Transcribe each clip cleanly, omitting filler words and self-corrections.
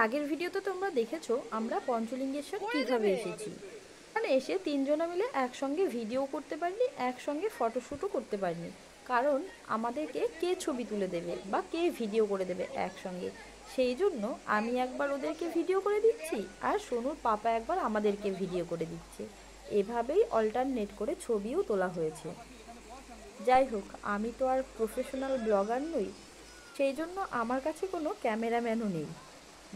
আগের ভিডিওতে তোমরা দেখেছো আমরা পঞ্চলিঙ্গেশ্বর কিভাবে এসেছি। মানে এসে তিনজনা মিলে একসঙ্গে ভিডিও করতে পারিনি, একসঙ্গে ফটোশ্যুটও করতে পারিনি, কারণ আমাদেরকে কে ছবি তুলে দেবে বা কে ভিডিও করে দেবে একসঙ্গে। সেই জন্য আমি একবার ওদেরকে ভিডিও করে দিচ্ছি আর সোনুর পাপা একবার আমাদেরকে ভিডিও করে দিচ্ছে। এভাবেই অল্টারনেট করে ছবিও তোলা হয়েছে। যাই হোক, আমি তো আর প্রফেশনাল ব্লগার নই, সেই জন্য আমার কাছে কোনো ক্যামেরাম্যানও নেই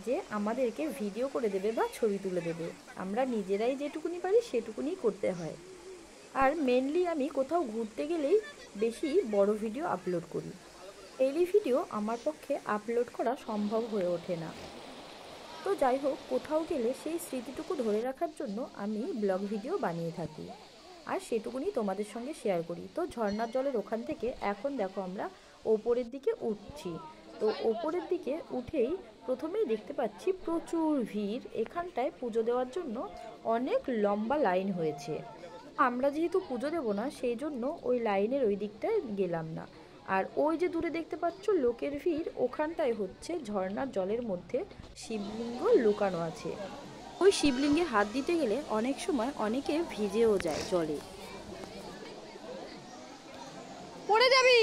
যে আমাদেরকে ভিডিও করে দেবে বা ছবি তুলে দেবে। আমরা নিজেরাই যেটুকুনি পারি সেটুকুনি করতে হয়। আর মেনলি আমি কোথাও ঘুরতে গেলেই বেশি বড় ভিডিও আপলোড করি। এই ভিডিও আমার পক্ষে আপলোড করা সম্ভব হয়ে ওঠে না। তো যাই হোক, কোথাও গেলে সেই স্মৃতিটুকু ধরে রাখার জন্য আমি ব্লগ ভিডিও বানিয়ে থাকি আর সেটুকুনি তোমাদের সঙ্গে শেয়ার করি। তো ঝর্ণার জলের ওখান থেকে এখন দেখো আমরা ওপরের দিকে উঠছি। তো ওপরের দিকে উঠেই প্রথমেই দেখতে পাচ্ছি প্রচুর ভিড়। এখানটায় পুজো দেওয়ার জন্য অনেক লম্বা লাইন হয়েছে। আমরা যেহেতু পুজো দেবো না, সেই জন্য ওই লাইনের ওই দিকটায় গেলাম না। আর ওই যে দূরে দেখতে পাচ্ছ লোকের ভিড়, ওখানটায় হচ্ছে ঝর্ণার জলের মধ্যে শিবলিঙ্গ লুকানো আছে। ওই শিবলিঙ্গে হাত দিতে গেলে অনেক সময় অনেকে ভিজেও যায় জলে। পড়ে যাবি।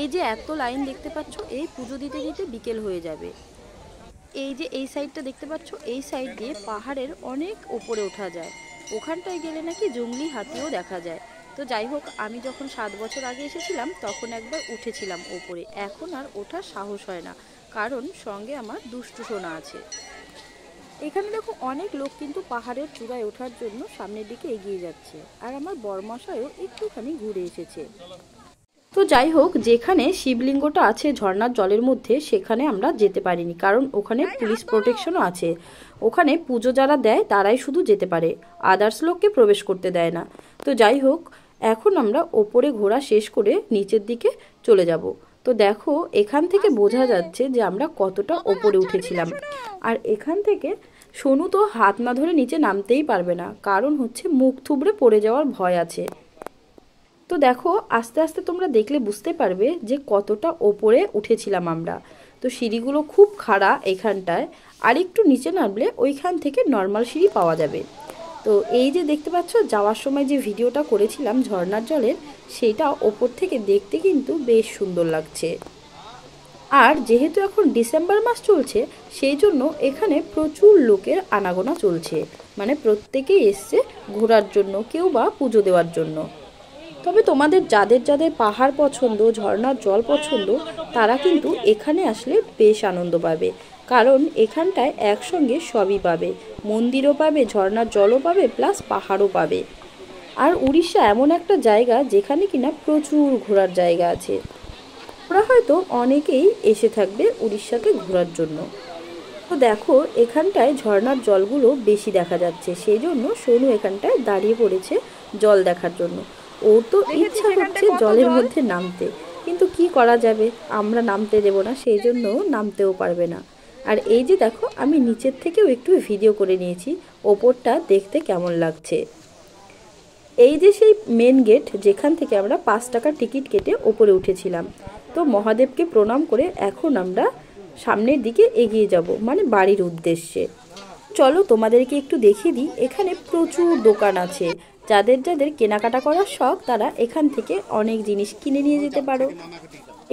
এই যে এত লাইন দেখতে পাচ্ছ, এই পুজো দিতে দিতে বিকেল হয়ে যাবে। এই যে এই সাইডটা দেখতে পাচ্ছ, এই সাইড দিয়ে পাহাড়ের অনেক উপরে ওঠা যায়। ওখানটায় গেলে নাকি জঙ্গলি হাতিও দেখা যায়। তো যাই হোক, আমি যখন 7 বছর আগে এসেছিলাম তখন একবার উঠেছিলাম ওপরে। এখন আর ওঠার সাহস হয় না, কারণ সঙ্গে আমার দুষ্টু সোনা আছে। এখানে দেখো অনেক লোক কিন্তু পাহাড়ের চূড়ায় ওঠার জন্য সামনের দিকে এগিয়ে যাচ্ছে। আর আমার বরমশাইও একটুখানি ঘুরে এসেছে। তো যাই হোক, যেখানে শিবলিঙ্গটা আছে ঝর্ণার জলের মধ্যে সেখানে আমরা যেতে পারিনি, কারণ ওখানে পুলিশ প্রোটেকশনও আছে। ওখানে পুজো যারা দেয় তারাই শুধু যেতে পারে, আদার্স লোককে প্রবেশ করতে দেয় না। তো যাই হোক, এখন আমরা ওপরে ঘোরা শেষ করে নিচের দিকে চলে যাব। তো দেখো এখান থেকে বোঝা যাচ্ছে যে আমরা কতটা ওপরে উঠেছিলাম। আর এখান থেকে সোনু তো হাত না ধরে নিচে নামতেই পারবে না, কারণ হচ্ছে মুখ থুবড়ে পড়ে যাওয়ার ভয় আছে। তো দেখো আস্তে আস্তে তোমরা দেখলে বুঝতে পারবে যে কতটা ওপরে উঠেছিলাম আমরা। তো সিঁড়িগুলো খুব খাড়া এখানটায়, আর একটু নিচে নামলে ওইখান থেকে নর্মাল সিঁড়ি পাওয়া যাবে। তো এই যে দেখতে পাচ্ছ যাওয়ার সময় যে ভিডিওটা করেছিলাম ঝর্ণার জলের, সেটা ওপর থেকে দেখতে কিন্তু বেশ সুন্দর লাগছে। আর যেহেতু এখন ডিসেম্বর মাস চলছে, সেই জন্য এখানে প্রচুর লোকের আনাগোনা চলছে। মানে প্রত্যেকেই এসছে ঘোরার জন্য, কেউ বা পুজো দেওয়ার জন্য। তবে তোমাদের যাদের যাদের পাহাড় পছন্দ, ঝর্ণার জল পছন্দ, তারা কিন্তু এখানে আসলে বেশ আনন্দ পাবে, কারণ এখানটায় একসঙ্গে সবই পাবে। মন্দিরও পাবে, ঝর্ণার জলও পাবে, প্লাস পাহাড়ও পাবে। আর উড়িষ্যা এমন একটা জায়গা যেখানে কিনা প্রচুর ঘোরার জায়গা আছে। ওরা হয়তো অনেকেই এসে থাকবে উড়িষ্যাতে ঘোরার জন্য। তো দেখো এখানটায় ঝর্ণার জলগুলো বেশি দেখা যাচ্ছে, সেই জন্য সোনু এখানটায় দাঁড়িয়ে পড়েছে জল দেখার জন্য। ওর তো ইচ্ছা হচ্ছে জলের মধ্যে নামতে, কিন্তু কি করা যাবে, আমরা নামতে দেব না, সেই জন্য নামতেও পারবে না। আর এই যে দেখো আমি নিচের থেকেও একটু ভিডিও করে নিয়েছি ওপরটা দেখতে কেমন লাগছে। এই যে সেই মেন গেট, যেখান থেকে আমরা 5 টাকার টিকিট কেটে ওপরে উঠেছিলাম। তো মহাদেবকে প্রণাম করে এখন আমরা সামনের দিকে এগিয়ে যাব, মানে বাড়ির উদ্দেশ্যে। চলো তোমাদেরকে একটু দেখিয়ে দিই, এখানে প্রচুর দোকান আছে। যাদের যাদের কেনাকাটা করার শখ তারা এখান থেকে অনেক জিনিস কিনে নিয়ে যেতে পারো।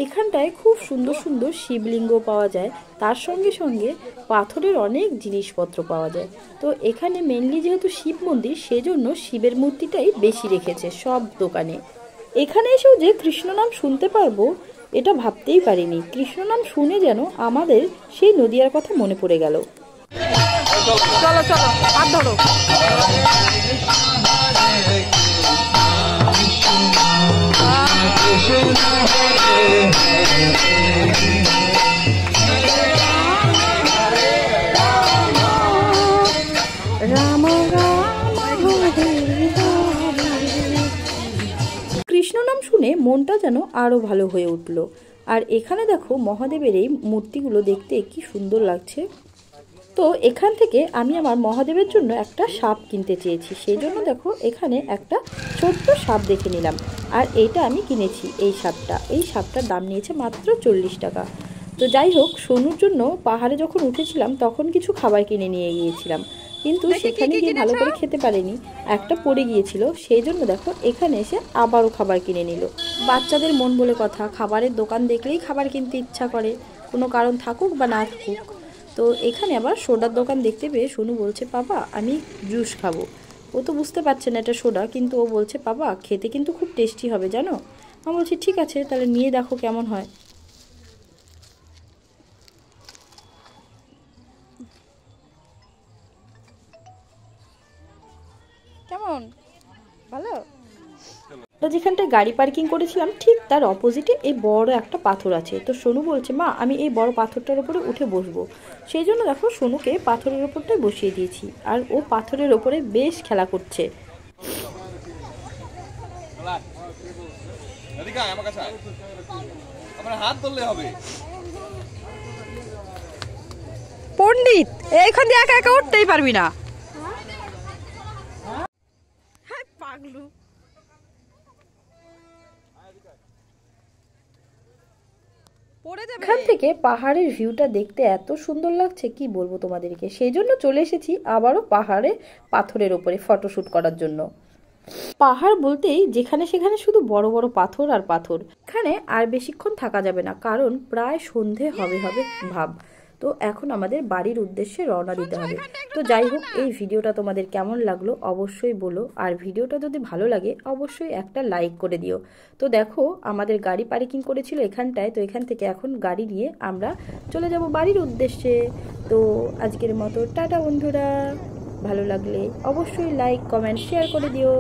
এখানটায় খুব সুন্দর সুন্দর শিবলিঙ্গ পাওয়া যায়, তার সঙ্গে সঙ্গে পাথরের অনেক জিনিসপত্র পাওয়া যায়। তো এখানে মেনলি যেহেতু শিব মন্দির, সেজন্য শিবের মূর্তিটাই বেশি রেখেছে সব দোকানে। এখানে এসেও যে কৃষ্ণ নাম শুনতে পারবো এটা ভাবতেই পারিনি। কৃষ্ণ নাম শুনে যেন আমাদের সেই নদিয়ার কথা মনে পড়ে গেল। চলো চলো হাত ধরো। কৃষ্ণ নাম শুনে মনটা যেন আরো ভালো হয়ে উঠল। আর এখানে দেখো মহাদেবের এই মূর্তিগুলো দেখতে কি সুন্দর লাগছে। তো এখান থেকে আমি আমার মহাদেবের জন্য একটা সাপ কিনতে চেয়েছি, সেই জন্য দেখো এখানে একটা ছোট্ট সাপ দেখে নিলাম। আর এইটা আমি কিনেছি, এই সাপটার দাম নিয়েছে মাত্র 40 টাকা। তো যাই হোক, সোনুর জন্য পাহাড়ে যখন উঠেছিলাম তখন কিছু খাবার কিনে নিয়ে গিয়েছিলাম, কিন্তু সেখানে গিয়ে ভালো করে খেতে পারেনি, একটা পড়ে গিয়েছিল। সেই জন্য দেখো এখানে এসে আবারও খাবার কিনে নিল। বাচ্চাদের মন বলে কথা, খাবারের দোকান দেখলেই খাবার কিনতে ইচ্ছা করে, কোনো কারণ থাকুক বা না থাকুক। তো এখানে আবার সোডার দোকান দেখতে পেয়ে সোনু বলছে, বাবা আমি জুস খাবো। ও তো বুঝতে পারছে না এটা সোডা, কিন্তু ও বলছে, বাবা খেতে কিন্তু খুব টেস্টি হবে জানো। আমি বলছি ঠিক আছে, তাহলে নিয়ে দেখো কেমন হয়। কেমন, ভালো? তো যেখানটায় গাড়ি পার্কিং করেছিলাম ঠিক তার অপোজিটে এই বড় একটা পাথর আছে। তো সোনু বলছে, মা আমি এই বড় পাথরটার উপরে উঠে বসবো। সেই জন্য দেখো সোনুকে পাথরের ওপরটাই বসিয়ে দিয়েছি, আর ও পাথরের ওপরে বেশ খেলা করছে। পণ্ডিত এইখান দিয়ে একা একা উঠতেই পারবি না, পাগলু। এখান থেকে পাহাড়ের ভিউটা দেখতে এত সুন্দর লাগছে কি বলবো তোমাদেরকে, সেই জন্য চলে এসেছি আবারও পাহাড়ে পাথরের ওপরে ফটোশুট করার জন্য। পাহাড় বলতেই যেখানে সেখানে শুধু বড় বড় পাথর আর পাথর। এখানে আর বেশিক্ষণ থাকা যাবে না, কারণ প্রায় সন্ধে হবে হবে ভাব। তো এখন আমাদের বাড়ির উদ্দেশ্যে রওনা দিতে হবে। তো যাই হোক, এই ভিডিওটা তোমাদের কেমন লাগলো অবশ্যই বলো, আর ভিডিওটা যদি ভালো লাগে অবশ্যই একটা লাইক করে দিও। তো দেখো আমাদের গাড়ি পার্কিং করেছিল এখানটায়, তো এখান থেকে এখন গাড়ি নিয়ে আমরা চলে যাব বাড়ির উদ্দেশ্যে। তো আজকের মতো টাটা বন্ধুরা, ভালো লাগলে অবশ্যই লাইক কমেন্ট শেয়ার করে দিও।